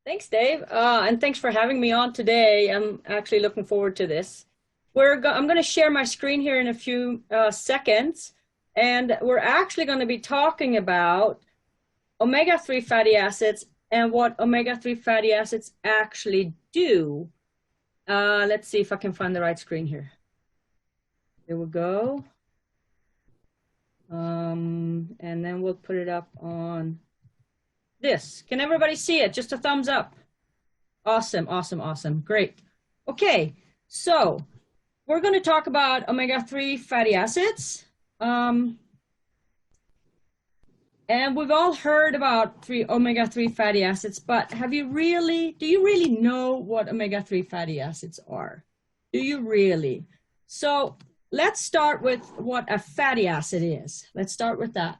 Thanks, Dave. And thanks for having me on today. I'm actually looking forward to this. I'm going to share my screen here in a few seconds, and we're actually going to be talking about omega-3 fatty acids and what omega-3 fatty acids actually do. Let's see if I can find the right screen here. There we go. And then we'll put it up on this. Can everybody see it? Just a thumbs up. Awesome, awesome, awesome. Great. Okay, so we're going to talk about omega-3 fatty acids. And we've all heard about omega-3 fatty acids, but do you really know what omega-3 fatty acids are? Do you really? So let's start with what a fatty acid is. Let's start with that.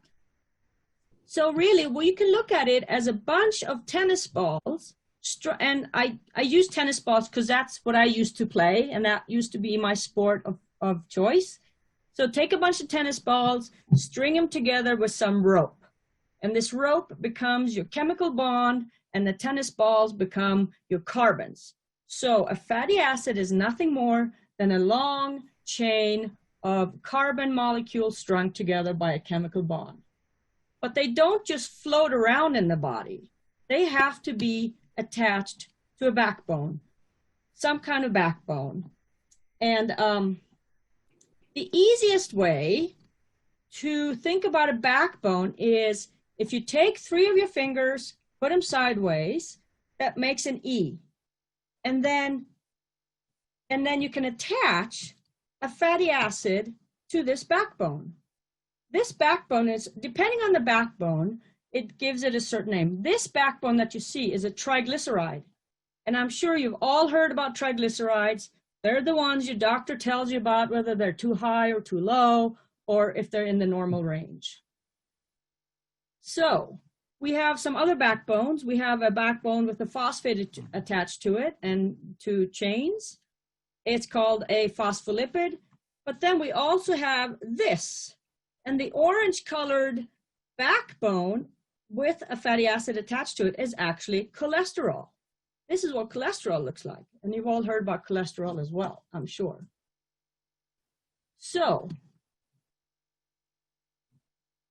So really, well, you can look at it as a bunch of tennis balls. And I use tennis balls because that's what I used to play, and that used to be my sport of choice. So take a bunch of tennis balls, string them together with some rope. And this rope becomes your chemical bond, and the tennis balls become your carbons. So a fatty acid is nothing more than a long chain of carbon molecules strung together by a chemical bond. But they don't just float around in the body. They have to be attached to a backbone, some kind of backbone. And the easiest way to think about a backbone is if you take 3 of your fingers, put them sideways, that makes an E. And then you can attach a fatty acid to this backbone. This backbone is, depending on the backbone, it gives it a certain name. This backbone that you see is a triglyceride. And I'm sure you've all heard about triglycerides. They're the ones your doctor tells you about, whether they're too high or too low, or if they're in the normal range. So we have some other backbones. We have a backbone with a phosphate attached to it and 2 chains. It's called a phospholipid. But then we also have this. And the orange colored backbone with a fatty acid attached to it is actually cholesterol. This is what cholesterol looks like. And you've all heard about cholesterol as well, I'm sure. So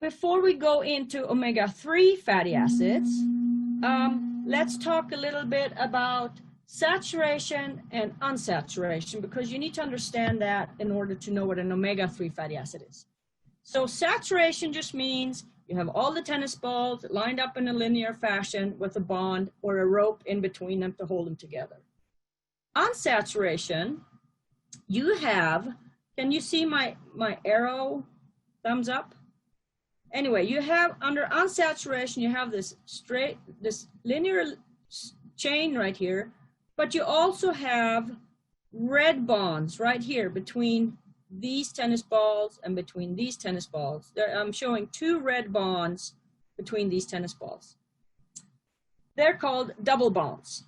before we go into omega-3 fatty acids, let's talk a little bit about saturation and unsaturation, because you need to understand that in order to know what an omega-3 fatty acid is. So saturation just means you have all the tennis balls lined up in a linear fashion with a bond or a rope in between them to hold them together. Unsaturation, you have, can you see my arrow thumbs up? Anyway, you have under unsaturation, you have this linear chain right here, but you also have red bonds right here between these tennis balls and between these tennis balls. I'm showing 2 red bonds between these tennis balls. They're called double bonds.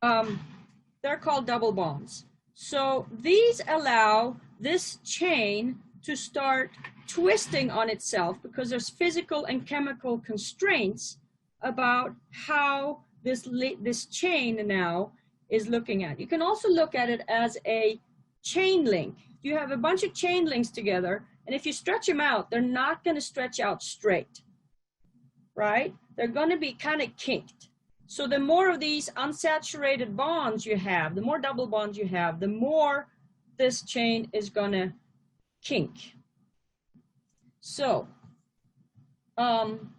They're called double bonds. So these allow this chain to start twisting on itself because there's physical and chemical constraints about how this chain now is looking at. You can also look at it as a chain link. You have a bunch of chain links together, and if you stretch them out, they're not going to stretch out straight, right? They're going to be kind of kinked. So the more of these unsaturated bonds you have, the more double bonds you have, the more this chain is going to kink. So, in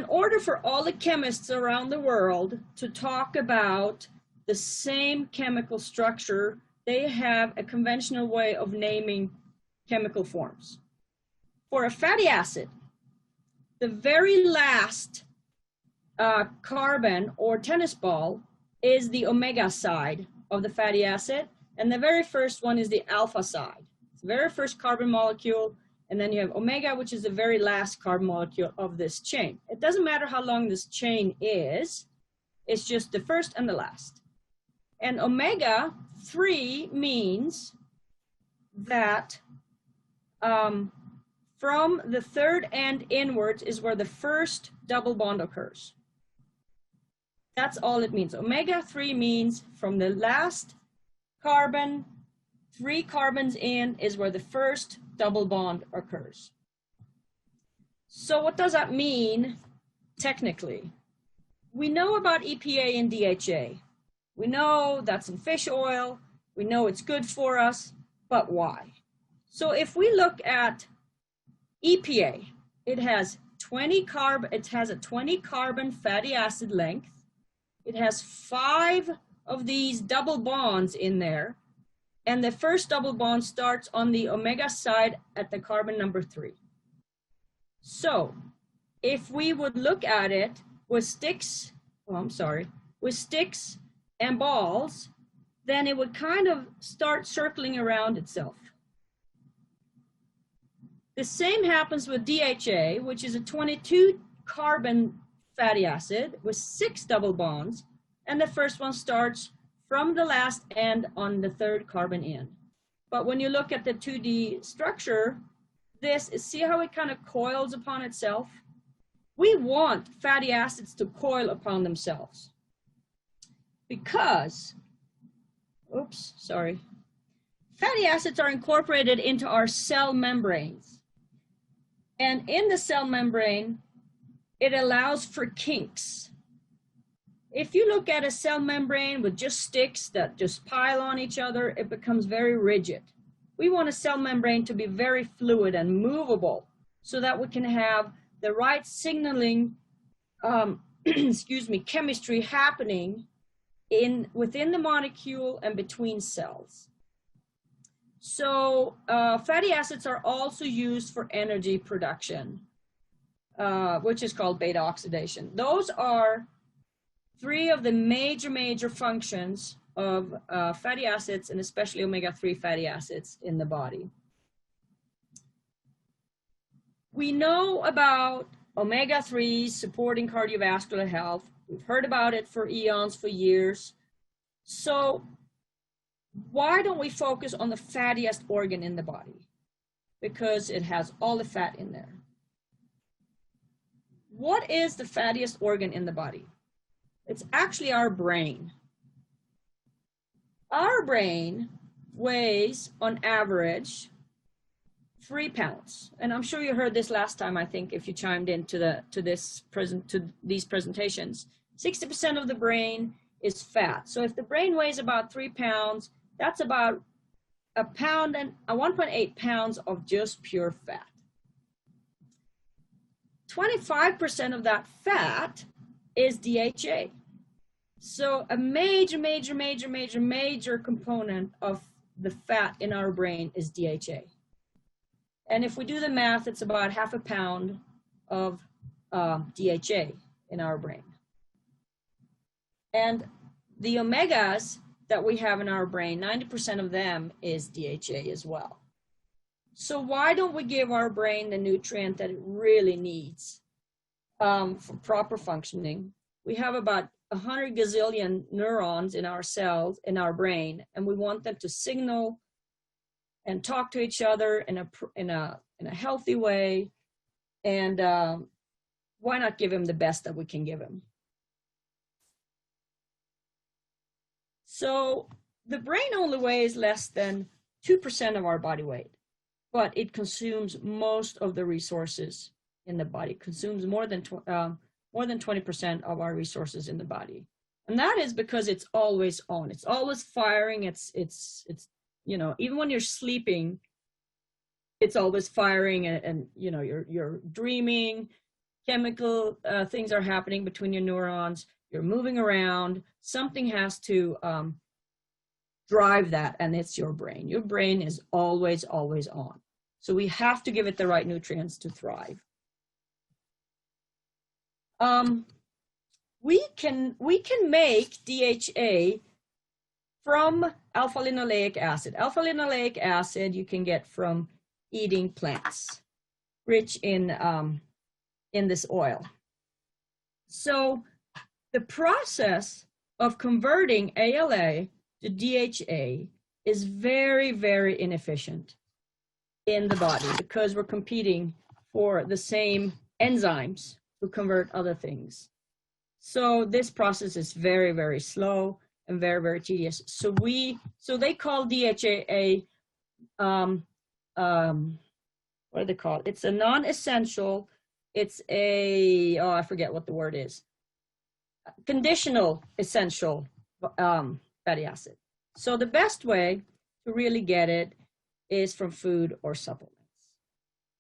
order for all the chemists around the world to talk about the same chemical structure, they have a conventional way of naming chemical forms. For a fatty acid, the very last carbon or tennis ball is the omega side of the fatty acid, and the very first one is the alpha side. It's the very first carbon molecule, and then you have omega, which is the very last carbon molecule of this chain. It doesn't matter how long this chain is, it's just the first and the last. And omega-3 means that from the third end inwards is where the first double bond occurs. That's all it means. Omega-3 means from the last carbon, 3 carbons in is where the first double bond occurs. So what does that mean technically? We know about EPA and DHA. We know that's in fish oil. We know it's good for us, but why? So if we look at EPA, it has a 20 carbon fatty acid length. It has 5 of these double bonds in there, and the first double bond starts on the omega side at the carbon number 3. So if we would look at it with sticks and balls, then it would kind of start circling around itself. The same happens with DHA, which is a 22 carbon fatty acid with 6 double bonds, and the first one starts from the last end on the third carbon in. But when you look at the 2D structure, see how it kind of coils upon itself? We want fatty acids to coil upon themselves because, fatty acids are incorporated into our cell membranes. And in the cell membrane, it allows for kinks. If you look at a cell membrane with just sticks that just pile on each other, it becomes very rigid. We want a cell membrane to be very fluid and movable so that we can have the right signaling, chemistry happening within the molecule and between cells. So fatty acids are also used for energy production, which is called beta oxidation. Those are 3 of the major functions of fatty acids, and especially omega-3 fatty acids in the body. We know about omega-3s supporting cardiovascular health. We've heard about it for eons, for years. So why don't we focus on the fattiest organ in the body? Because it has all the fat in there. What is the fattiest organ in the body? It's actually our brain. Our brain weighs, on average, 3 pounds. And I'm sure you heard this last time, I think, if you chimed in to these presentations. 60% of the brain is fat. So if the brain weighs about 3 pounds, that's about 1.8 pounds of just pure fat. 25% of that fat is DHA. So a major component of the fat in our brain is DHA. And if we do the math, it's about 0.5 pound of DHA in our brain. And the omegas that we have in our brain, 90% of them is DHA as well. So why don't we give our brain the nutrient that it really needs for proper functioning? We have about 100 gazillion neurons in our cells, in our brain, and we want them to signal and talk to each other in a healthy way. And why not give him the best that we can give him? So the brain only weighs less than 2% of our body weight, but it consumes most of the resources in the body. It consumes more than 20% of our resources in the body. And that is because it's always on. It's always firing. It's even when you're sleeping, it's always firing, and you're dreaming, chemical things are happening between your neurons, you're moving around, something has to drive that, and it's your brain. Your brain is always on. So we have to give it the right nutrients to thrive. We can make DHA from alpha-linoleic acid. Alpha-linoleic acid you can get from eating plants rich in this oil. So the process of converting ALA to DHA is very inefficient. in the body because we're competing for the same enzymes to convert other things. So this process is very, very slow and very, very tedious. So they call DHA what do they call it? It's a non-essential, it's a, I forget what the word is, conditional essential fatty acid. So the best way to really get it is from food or supplements.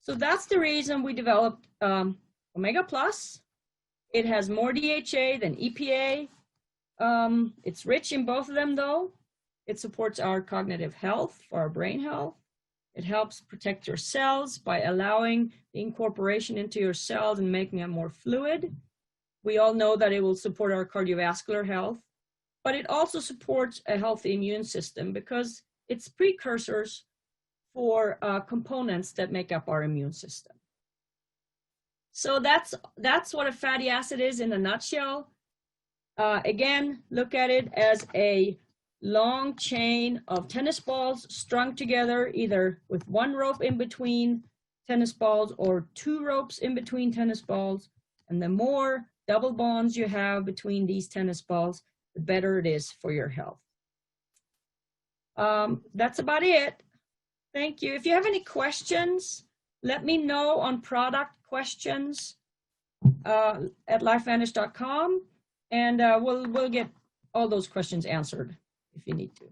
So that's the reason we developed Omega Plus. It has more DHA than EPA. It's rich in both of them though. It supports our cognitive health, for our brain health. It helps protect your cells by allowing the incorporation into your cells and making them more fluid. We all know that it will support our cardiovascular health, but it also supports a healthy immune system because it's precursors for components that make up our immune system. So that's what a fatty acid is in a nutshell. Again, look at it as a long chain of tennis balls strung together, either with one rope in between tennis balls or two ropes in between tennis balls. And the more double bonds you have between these tennis balls, the better it is for your health. That's about it. Thank you. If you have any questions, let me know on product questions at lifevanish.com, and we'll get all those questions answered if you need to.